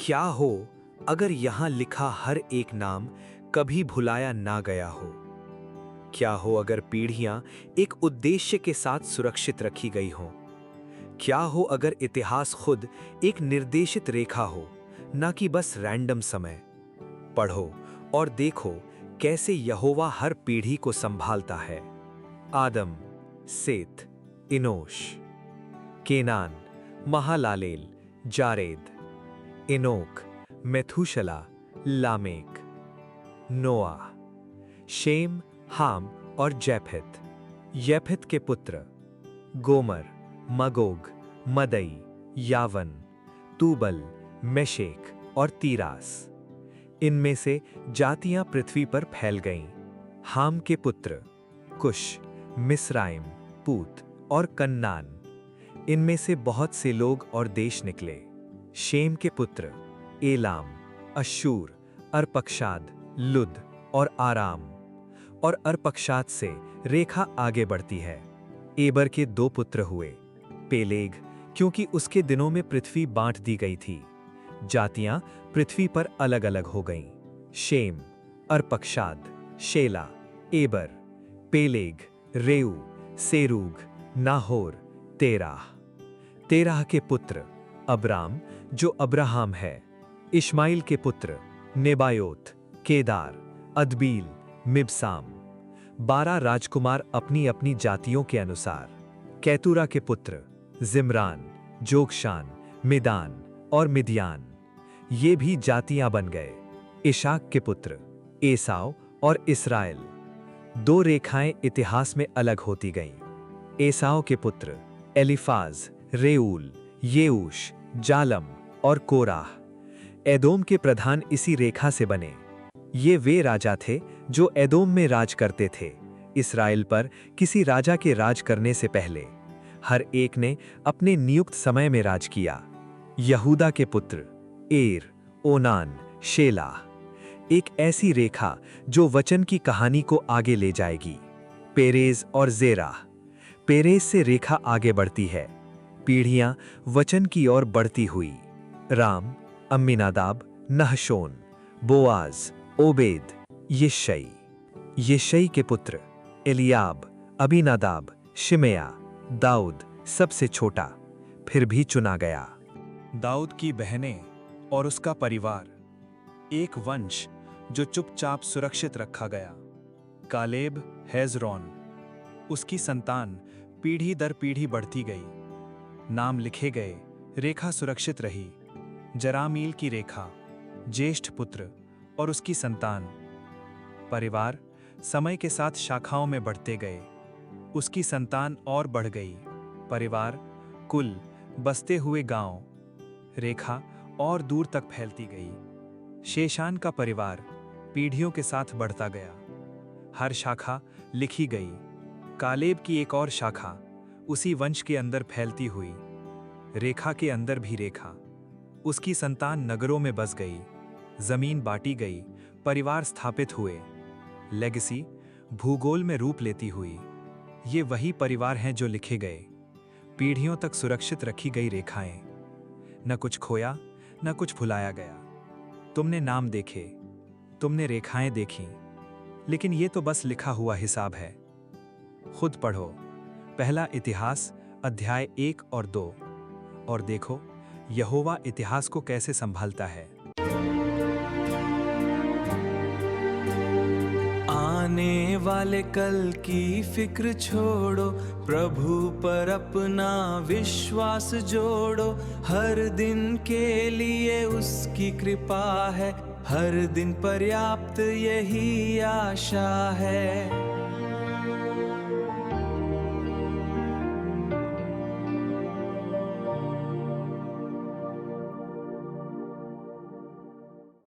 क्या हो अगर यहाँ लिखा हर एक नाम कभी भुलाया ना गया हो? क्या हो अगर पीढ़ियां एक उद्देश्य के साथ सुरक्षित रखी गई हों? क्या हो अगर इतिहास खुद एक निर्देशित रेखा हो, ना कि बस रैंडम समय? पढ़ो और देखो कैसे यहोवा हर पीढ़ी को संभालता है। आदम, सेत, इनोश, केनान, महालालेल, जारेद, इनोक, मेथुशला, लामेक, नोआ, शेम, हाम और जैफेत, येफेत के पुत्र, गोमर, मगोग, मदई, यावन, तूबल, मेशेक और तीरास। इनमें से जातियां पृथ्वी पर फैल गईं। हाम के पुत्र, कुश, मिस्राइम, पूत और कन्नान। इनमें से बहुत से लोग और देश निकले। शेम के पुत्र, एलाम, अश्शूर, अर्पक्षाद, लुद और आराम। और अर्पक्षाद से रेखा आगे बढ़ती है। एबर के 2 पुत्र हुए, पेलेग, क्योंकि उसके दिनों में पृथ्वी बांट दी गई थी। जातियां पृथ्वी पर अलग अलग हो गईं। शेम, अर्पक्षाद, शेला, एबर, पेलेग, रेऊ, सेरूग, नाहोर, तेराह। तेराह के पुत्र, अब्राम जो अब्राहम है, इश्माइल के पुत्र, नेबायोत, केदार, अदबील, मिबसाम। 12 राजकुमार अपनी अपनी जातियों के अनुसार। कैतूरा के पुत्र, जिम्रान, जोगशान, मिदान और मिदियान। ये भी जातियां बन गए। इशाक के पुत्र, एसाव और इसराइल। 2 रेखाएं इतिहास में अलग होती गईं। एसाव के पुत्र, एलिफाज, रेऊल, येऊश, जालम और कोराह। एदोम के प्रधान इसी रेखा से बने। ये वे राजा थे जो एदोम में राज करते थे, इस्राएल पर किसी राजा के राज करने से पहले। हर एक ने अपने नियुक्त समय में राज किया। यहूदा के पुत्र, एर, ओनान, शेलाह। एक ऐसी रेखा जो वचन की कहानी को आगे ले जाएगी। पेरेज और जेराह। पेरेज से रेखा आगे बढ़ती है, पीढ़ियां वचन की ओर बढ़ती हुई। राम, अम्मीनादाब, नहशोन, बोआज, ओबेद, यिशै। यिशै के पुत्र, एलियाब, अबीनादाब, शिमेया, दाऊद सबसे छोटा, फिर भी चुना गया। दाऊद की बहनें और उसका परिवार, एक वंश जो चुपचाप सुरक्षित रखा गया। कालेब, हेजरोन। उसकी संतान पीढ़ी दर पीढ़ी बढ़ती गई। नाम लिखे गए, रेखा सुरक्षित रही। जरामील की रेखा, ज्येष्ठ पुत्र और उसकी संतान। परिवार समय के साथ शाखाओं में बढ़ते गए। उसकी संतान और बढ़ गई। परिवार, कुल, बसते हुए गांव। रेखा और दूर तक फैलती गई। शेशान का परिवार पीढ़ियों के साथ बढ़ता गया। हर शाखा लिखी गई। कालेब की एक और शाखा उसी वंश के अंदर फैलती हुई। रेखा के अंदर भी रेखा। उसकी संतान नगरों में बस गई। जमीन बांटी गई, परिवार स्थापित हुए। लेगेसी भूगोल में रूप लेती हुई। ये वही परिवार हैं जो लिखे गए, पीढ़ियों तक सुरक्षित रखी गई रेखाएं। न कुछ खोया, न कुछ भुलाया गया। तुमने नाम देखे, तुमने रेखाएं देखी, लेकिन ये तो बस लिखा हुआ हिसाब है। खुद पढ़ो पहला इतिहास अध्याय 1 और 2 और देखो यहोवा इतिहास को कैसे संभालता है। आने वाले कल की फिक्र छोड़ो, प्रभु पर अपना विश्वास जोड़ो। हर दिन के लिए उसकी कृपा है, हर दिन पर्याप्त यही आशा है।